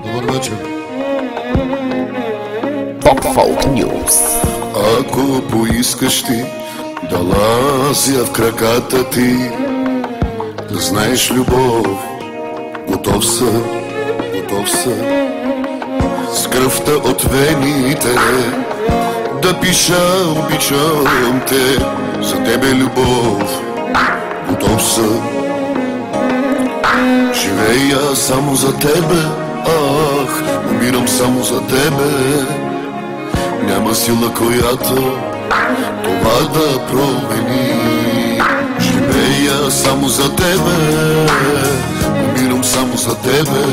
Добър вечер. Pop-Folk News. Ако поискаш ти да лазя в краката ти, да знаеш любов, готов съм, готов съм. С кръвта от вените да пиша, обичам те. За тебе любов, готов съм. Живея само за тебе, ах, умирам само за тебе. Няма сила, която това да промени. Живея само за тебе, умирам само за тебе.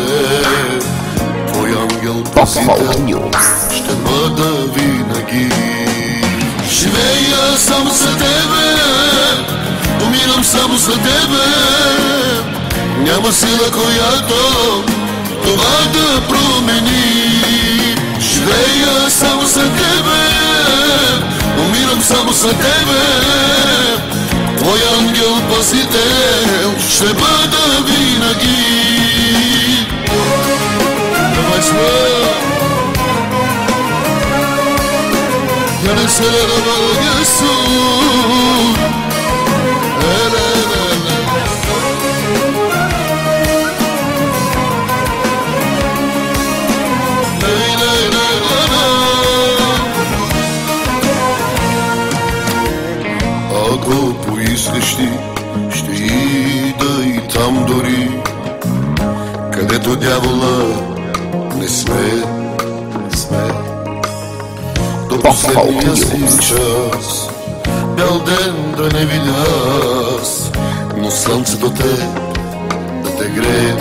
Твой ангел пазител ще бъда винаги. Живея само за тебе, умирам само за тебе. Няма сила, която това да промени. Живея само за тебе, умирам само за тебе. Твой ангел пазител ще бъда винаги. Давай сме! Я не се радва Исус. Ако поискаш ти, ще ида и там дори, където дявола не сме. До последния си час, бял ден да не видя аз, но слънцето да те грее.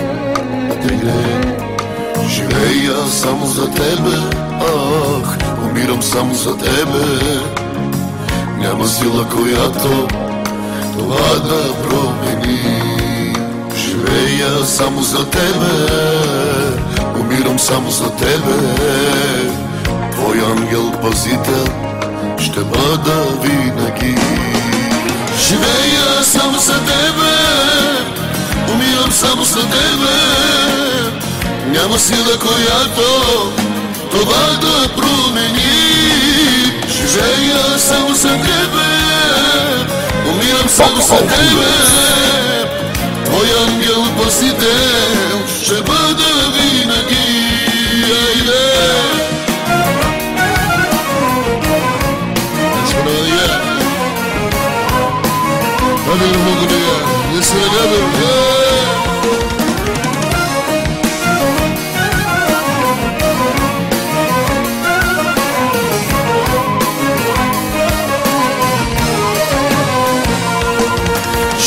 Живея само за тебе, ах, умирам само за тебе. Няма сила, която това да промени. Живея само за тебе, умирам само за тебе. Твой ангел пазител ще бъда винаги. Живея само за тебе, умирам само за тебе. Няма сила, която това да промени. Живея само за тебе, умирам само за тебе. Твой ангел пазител ще бъда винаги.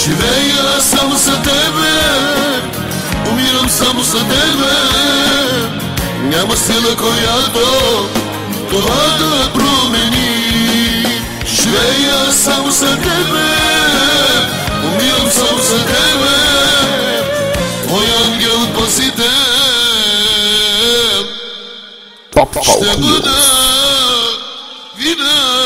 Живея само за тебе, умирам само за тебе. Няма сила, която това да промени. Живея само за тебе, умирам само за тебе. Твой ангел пазител ще бъда винаги.